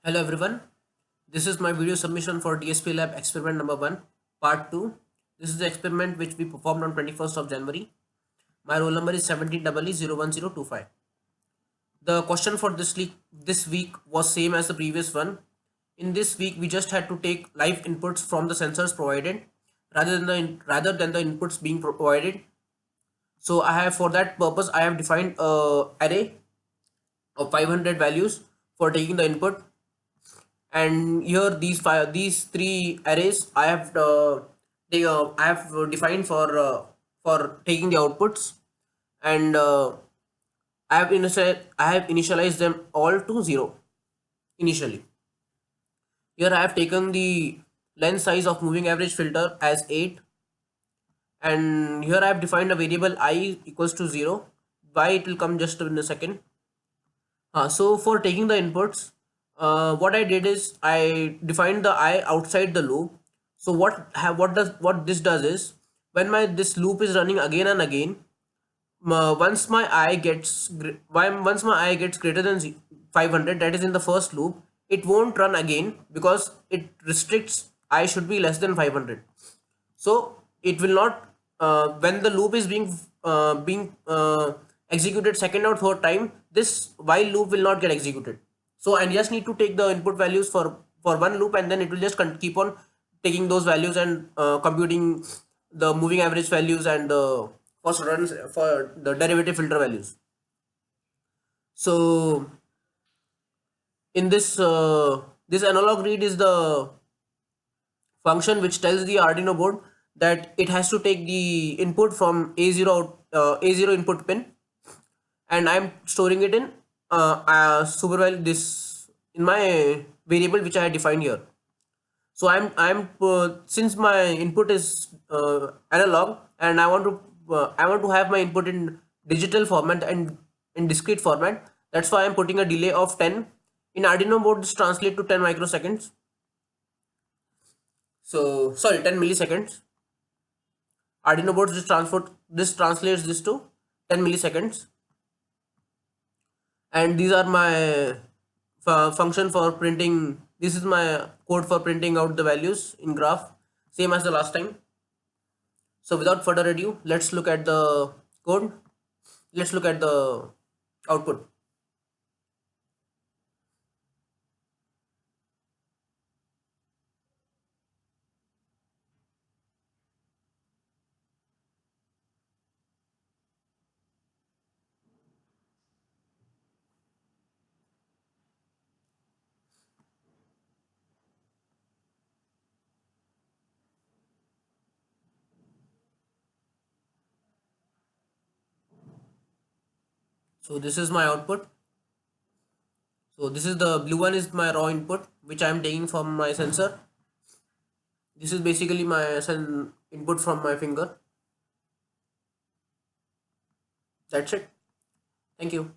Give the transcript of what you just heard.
Hello everyone, this is my video submission for DSP Lab experiment number 1, part 2. This is the experiment which we performed on 21st of January. My roll number is 17001025. The question for this week was same as the previous one. In this week, we just had to take live inputs from the sensors provided rather than the inputs being provided. So I have, for that purpose, I have defined a array of 500 values for taking the input, and here these three arrays I have defined for taking the outputs, and I have initialized them all to 0 initially. Here I have taken the length size of moving average filter as 8, and here I have defined a variable I equals to 0. Why, it will come just in a second. So for taking the inputs, what I did is I defined the I outside the loop. So what this does is, when my this loop is running again and again, once my I gets greater than 500, that is in the first loop, it won't run again because it restricts I should be less than 500. So it will not, when the loop is being executed second or third time, this while loop will not get executed. So I just need to take the input values for one loop, and then it will just keep on taking those values and computing the moving average values and the first runs for the derivative filter values. So in this analog read is the function which tells the Arduino board that it has to take the input from A0 input pin, and I'm storing it in superval this in my variable which I defined here. So I'm since my input is analog, and I want to have my input in digital format and in discrete format. That's why I'm putting a delay of 10. In Arduino board, this translate to 10 microseconds. So sorry, 10 milliseconds. Arduino boards this translates this to 10 milliseconds, and these are my function for printing. This is my code for printing out the values in graph, same as the last time. So without further ado, let's look at the code. Let's look at the output. So this is my output. So this is the blue one is my raw input which I am taking from my sensor. This is basically my input from my finger. That's it. Thank you.